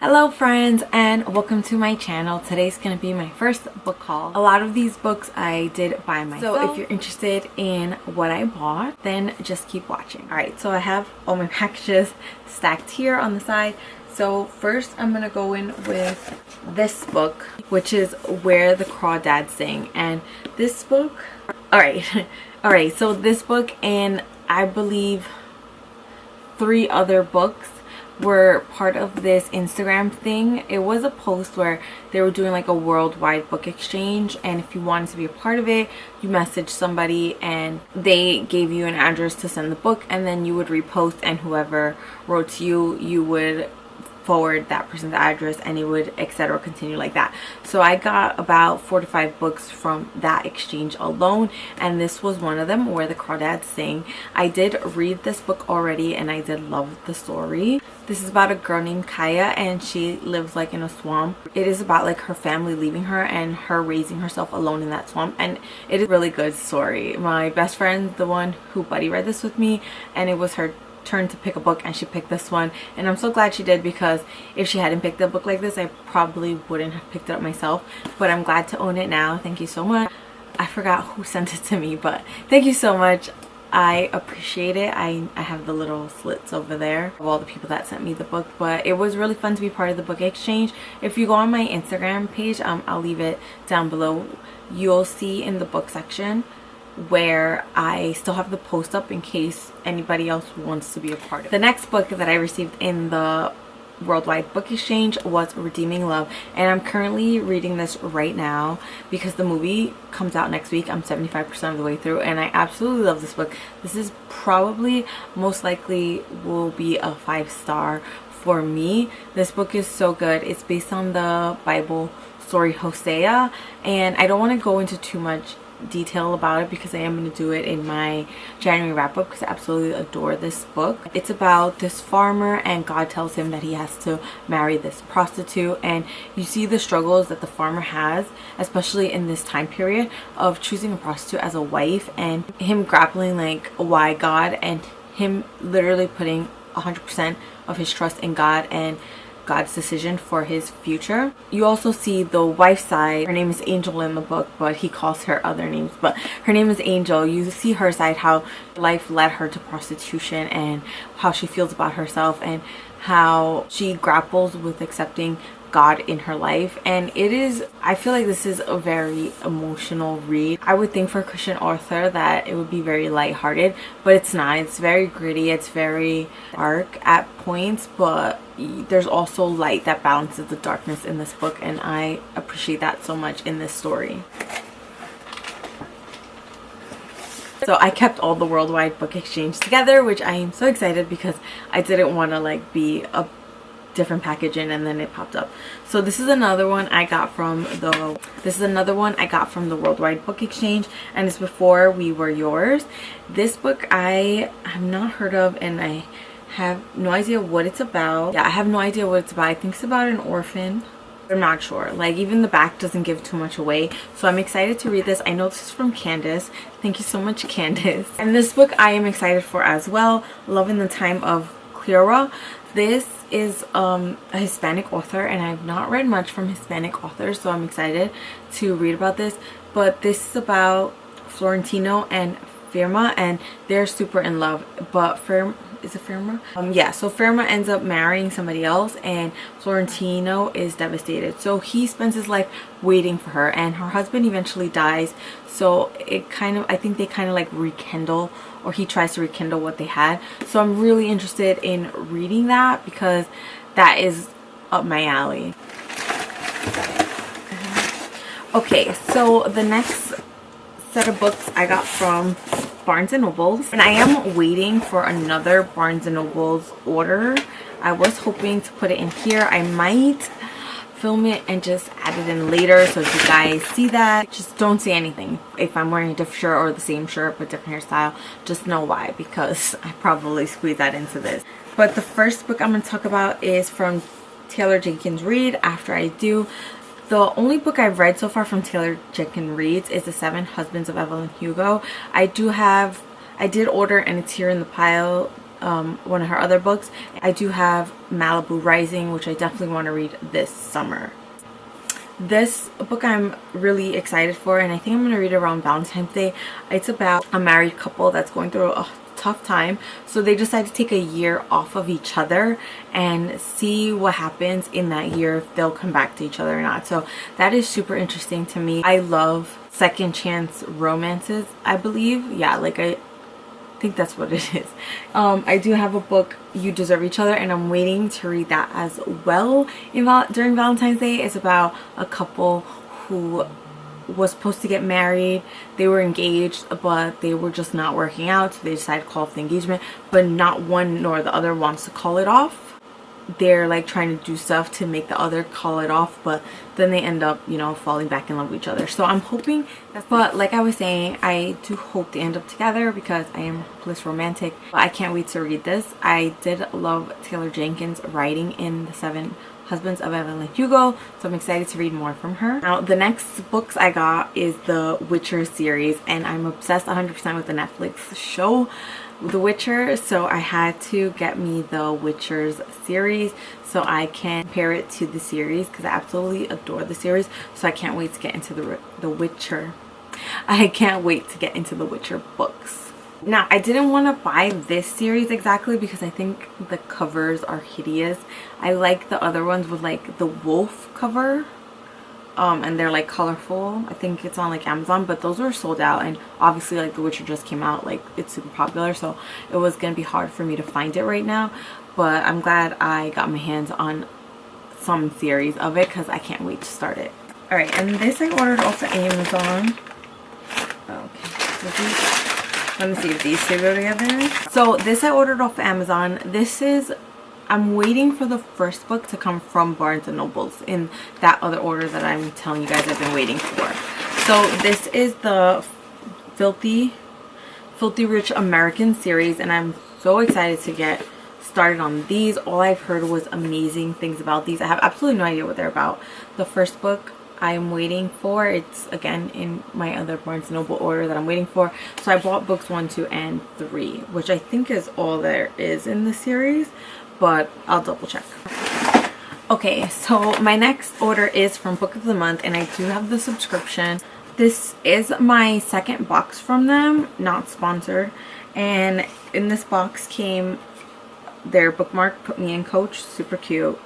Hello friends, and welcome to my channel. Today's gonna be my first book haul. A lot of these books I did by myself, so if you're interested in what I bought, then just keep watching. Alright, so I have all my packages stacked here on the side. So first I'm gonna go in with this book, which is Where the Crawdads Sing. And this book, alright, so this book and I believe 3 other books were part of this Instagram thing. It was a post where they were doing like a worldwide book exchange, and if you wanted to be a part of it, you messaged somebody and they gave you an address to send the book, and then you would repost, and whoever wrote to you, you would forward that person's address, and it would etc. continue like that. So I got about 4 to 5 books from that exchange alone, and this was one of them, Where the Crawdads Sing. I did read this book already and I did love the story. This is about a girl named Kaya, and she lives like in a swamp. It is about like her family leaving her and her raising herself alone in that swamp, and it is a really good story. My best friend, the one who buddy read this with me, and it was her turn to pick a book and she picked this one, and I'm so glad she did, because if she hadn't picked a book like this, I probably wouldn't have picked it up myself. But I'm glad to own it now. Thank you so much. I forgot who sent it to me, but thank you so much. I appreciate it. I have the little slits over there of all the people that sent me the book, but it was really fun to be part of the book exchange. If you go on my Instagram page, I'll leave it down below, you'll see in the book section where I still have the post up in case anybody else wants to be a part of it. The next book that I received in the worldwide book exchange was Redeeming Love, and I'm currently reading this right now because the movie comes out next week. I'm 75% of the way through, and I absolutely love this book. This is probably, most likely, will be a 5-star for me. This book is so good. It's based on the Bible story Hosea, and I don't want to go into too much detail about it because I am going to do it in my January wrap up, because I absolutely adore this book. It's about this farmer, and God tells him that he has to marry this prostitute, and you see the struggles that the farmer has, especially in this time period of choosing a prostitute as a wife, and him grappling like why God, and him literally putting 100% of his trust in God and God's decision for his future. You also see the wife's side. Her name is Angel in the book, but he calls her other names, but her name is Angel. You see her side, how life led her to prostitution and how she feels about herself and how she grapples with accepting God in her life. And it is, I feel like this is a very emotional read. I would think for a Christian author that it would be very lighthearted, but it's not. It's very gritty, it's very dark at points, but there's also light that balances the darkness in this book, and I appreciate that so much in this story. So I kept all the worldwide book exchange together, which I am so excited because I didn't want to like be a different packaging and then it popped up. So this is another one I got from the worldwide book exchange, and it's Before We Were Yours. This book I have not heard of, and I have no idea what it's about. Yeah, I have no idea what it's about. I think it's about an orphan. I'm not sure. Like, even the back doesn't give too much away, so I'm excited to read this. I know this is from Candace. Thank you so much, Candace. And this book I am excited for as well, Love in the Time of Clara. This is a Hispanic author, and I've not read much from Hispanic authors, so I'm excited to read about this. But this is about Florentino and Firma, and they're super in love, but is it Firma? Yeah, so Firma ends up marrying somebody else, and Florentino is devastated. So he spends his life waiting for her, and her husband eventually dies. So it kind of, I think they kind of like rekindle, or he tries to rekindle what they had. So I'm really interested in reading that because that is up my alley. Okay, so the next set of books I got from Barnes & Nobles, and I am waiting for another Barnes & Nobles order. I was hoping to put it in here. I might film it and just add it in later, so if you guys see that, just don't say anything. If I'm wearing a different shirt or the same shirt but different hairstyle, just know why, because I probably squeezed that into this. But the first book I'm going to talk about is from Taylor Jenkins Reid, After I Do. The only book I've read so far from Taylor Jenkins Reid is The 7 Husbands of Evelyn Hugo. I did order, and it's here in the pile one of her other books. I do have Malibu Rising, which I definitely want to read this summer. This book I'm really excited for, and I think I'm going to read it around Valentine's Day. It's about a married couple that's going through a tough time, so they decide to take a year off of each other and see what happens in that year, if they'll come back to each other or not. So that is super interesting to me. I love second chance romances, I believe. Yeah, like I think that's what it is. I do have a book, You Deserve Each Other, and I'm waiting to read that as well during Valentine's Day. It's about a couple who was supposed to get married. They were engaged, but they were just not working out, so they decided to call off the engagement, but not one nor the other wants to call it off. They're like trying to do stuff to make the other call it off, but then they end up, you know, falling back in love with each other. So I'm hoping that, but like I was saying, I do hope they end up together because I am hopeless romantic. But I can't wait to read this. I did love Taylor Jenkins' writing in The Seven Husbands of Evelyn Hugo, so I'm excited to read more from her. Now the next books I got is the Witcher series, and I'm obsessed 100% with the Netflix show The Witcher, so I had to get me the Witcher's series so I can compare it to the series, because I absolutely adore the series. So I can't wait to get into the Witcher. I can't wait to get into the Witcher books. Now I didn't want to buy this series exactly because I think the covers are hideous. I like the other ones with like the wolf cover. And they're like colorful. I think it's on like Amazon, but those were sold out, and obviously like The Witcher just came out, like it's super popular, so it was gonna be hard for me to find it right now. But I'm glad I got my hands on some series of it because I can't wait to start it. Alright, and this I ordered off of Amazon. Okay, let me see if these two go together. So this I ordered off of Amazon. This is, I'm waiting for the first book to come from Bargainables in that other order that I'm telling you guys I've been waiting for. So this is the Filthy Rich American series, and I'm so excited to get started on these. All I've heard was amazing things about these. I have absolutely no idea what they're about. The first book I'm waiting for, it's again in my other Barnes & Noble order that I'm waiting for. So I bought books 1, 2, and 3, which I think is all there is in the series, but I'll double check. Okay, so my next order is from Book of the Month, and I do have the subscription. This is my second box from them, not sponsored, and in this box came their bookmark, Put Me in Coach, super cute.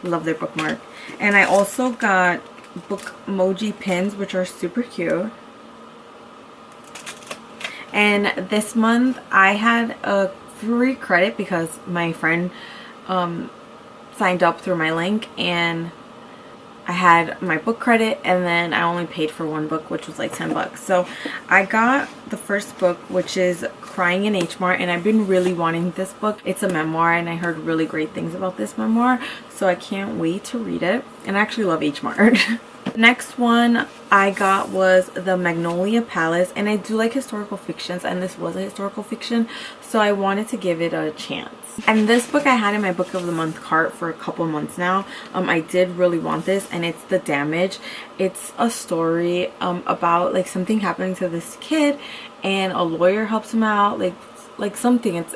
Love their bookmark. And I also got Bookmoji pins, which are super cute. And this month I had a free credit because my friend signed up through my link, and I had my book credit, and then I only paid for one book, which was like 10 bucks. So I got the first book, which is Crying in H Mart, and I've been really wanting this book. It's a memoir, and I heard really great things about this memoir, so I can't wait to read it. And I actually love H Mart. Next one I got was The Magnolia Palace, and I do like historical fictions, and this was a historical fiction, so I wanted to give it a chance. And this book I had in my Book of the Month cart for a couple months now. I did really want this, and it's The Damage. It's a story about like something happening to this kid, and a lawyer helps him out, like something. It's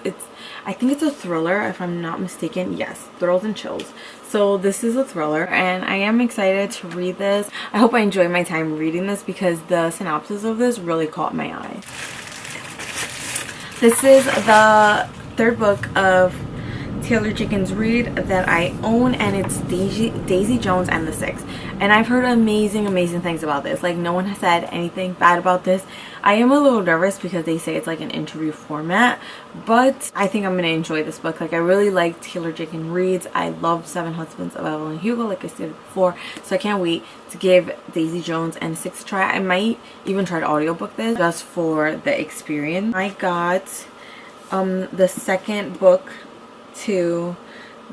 I think it's a thriller, if I'm not mistaken. Yes, Thrills and Chills. So this is a thriller, and I am excited to read this. I hope I enjoy my time reading this because the synopsis of this really caught my eye. This is the third book of Taylor Jenkins Reid that I own, and it's Daisy Jones and the Six. And I've heard amazing things about this. Like, no one has said anything bad about this. I am a little nervous because they say it's like an interview format, but I think I'm going to enjoy this book. Like, I really like Taylor Jenkins Reid's. I love Seven Husbands of Evelyn Hugo, like I said before, so I can't wait to give Daisy Jones and the Six a try. I might even try to audiobook this just for the experience. I got the second book to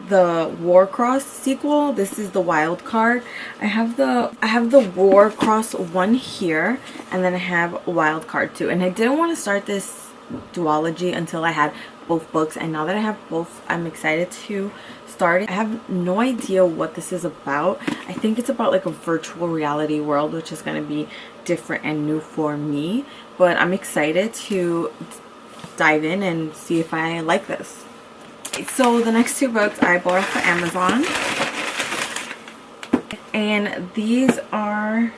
the Warcross sequel. This is the Wild Card. I have the Warcross one here, and then I have Wild Card 2. And I didn't want to start this duology until I had both books, and now that I have both, I'm excited to start it. I have no idea what this is about. I think it's about like a virtual reality world, which is going to be different and new for me, but I'm excited to dive in and see if I like this. So the next two books I bought off of Amazon, and these are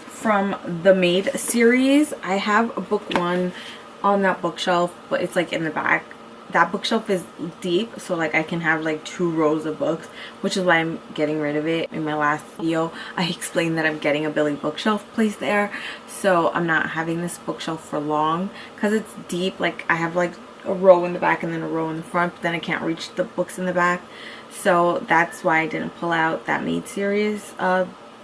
from the Maid series. I have book one on that bookshelf, but it's like in the back. That bookshelf is deep, so like I can have like 2 rows of books, which is why I'm getting rid of it. In my last video I explained that I'm getting a Billy bookshelf placed there, so I'm not having this bookshelf for long because it's deep. Like I have like a row in the back and then a row in the front, but then I can't reach the books in the back, so that's why I didn't pull out that Maid series,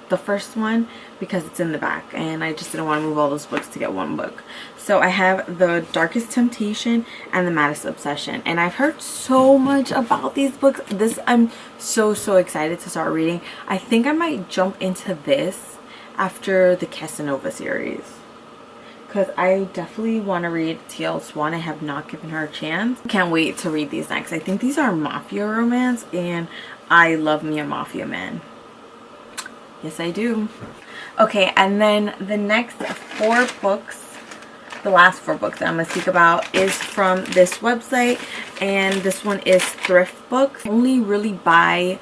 the first one, because it's in the back and I just didn't want to move all those books to get one book. So I have The Darkest Temptation and The Maddest Obsession, and I've heard so much about these books. This I'm so excited to start reading. I think I might jump into this after the Casanova series, because I definitely want to read T.L. Swan. I have not given her a chance. Can't wait to read these next. I think these are mafia romance, and I love me a mafia man. Yes, I do. Okay, and then the next 4 books, the last 4 books that I'm going to speak about is from this website, and this one is Thrift Books. I only really buy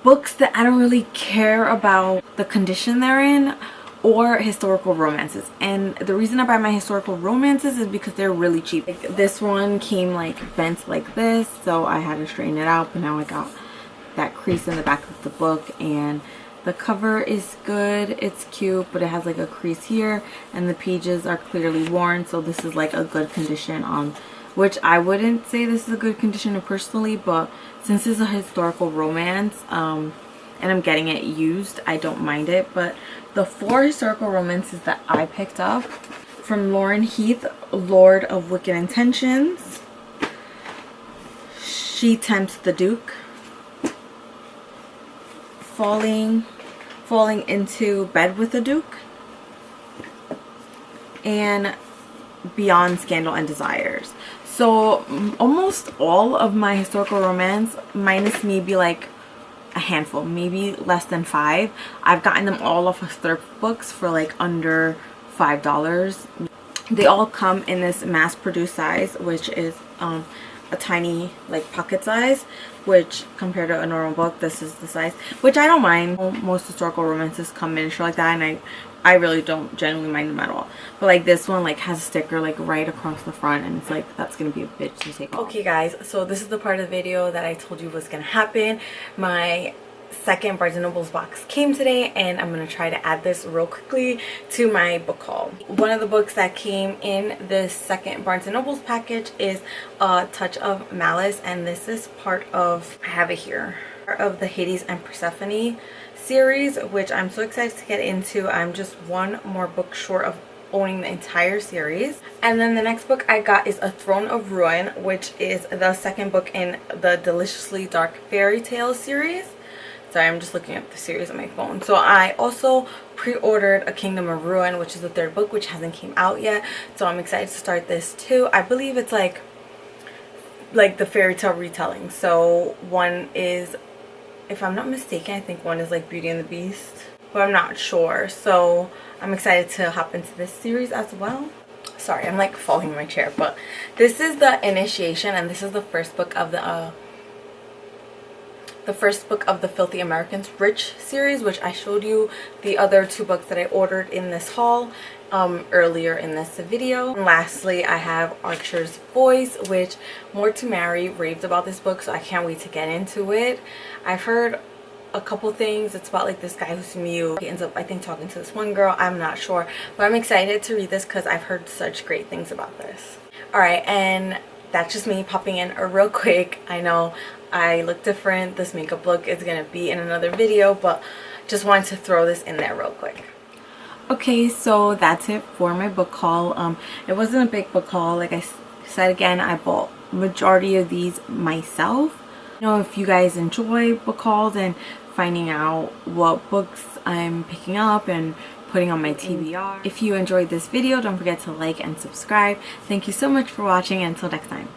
books that I don't really care about the condition they're in, or historical romances. And the reason I buy my historical romances is because they're really cheap. Like this one came like bent like this, so I had to straighten it out, but now I got that crease in the back of the book, and the cover is good. It's cute, but it has like a crease here, and the pages are clearly worn, so this is like a good condition, on which I wouldn't say this is a good condition personally, but since it's a historical romance, and I'm getting it used, I don't mind it. But the 4 historical romances that I picked up from Lauren Heath: Lord of Wicked Intentions, She Tempts the Duke, Falling into Bed with the Duke, and Beyond Scandal and Desires. So almost all of my historical romance, minus maybe like a handful, maybe less than 5, I've gotten them all off of Thrift Books for like under $5. They all come in this mass-produced size, which is a tiny like pocket size, which compared to a normal book, this is the size, which I don't mind. Most historical romances come miniature like that, and I really don't genuinely mind them at all. But like this one like has a sticker like right across the front, and it's like that's gonna be a bitch to take off. Okay guys, so this is the part of the video that I told you was gonna happen. My second Bargainables box came today, and I'm going to try to add this real quickly to my book haul. One of the books that came in this second Barnes & Nobles package is A Touch of Malice, and this is part of, I have it here, part of the Hades and Persephone series, which I'm so excited to get into. I'm just one more book short of owning the entire series. And then the next book I got is A Throne of Ruin, which is the second book in the Deliciously Dark Fairy Tale series. Sorry, I'm just looking at the series on my phone. So I also pre-ordered A Kingdom of Ruin, which is the 3rd book, which hasn't came out yet. So I'm excited to start this too. I believe it's like the fairy tale retelling. So one is, if I'm not mistaken, I think one is like Beauty and the Beast, but I'm not sure. So I'm excited to hop into this series as well. Sorry, I'm like falling in my chair, but this is the initiation, and this is the first book of the Filthy Americans Rich series, which I showed you the other 2 books that I ordered in this haul earlier in this video. And lastly, I have Archer's Voice, which More to Marry raved about this book, so I can't wait to get into it. I've heard a couple things. It's about like this guy who's mute. He ends up, I think, talking to this one girl. I'm not sure, but I'm excited to read this because I've heard such great things about this. Alright, and that's just me popping in real quick. I know I look different. This makeup look is going to be in another video, but just wanted to throw this in there real quick. Okay, so that's it for my book haul. It wasn't a big book haul. Like I said again, I bought majority of these myself. You know, if you guys enjoy book hauls and finding out what books I'm picking up and putting on my TBR. If you enjoyed this video, don't forget to like and subscribe. Thank you so much for watching, and until next time.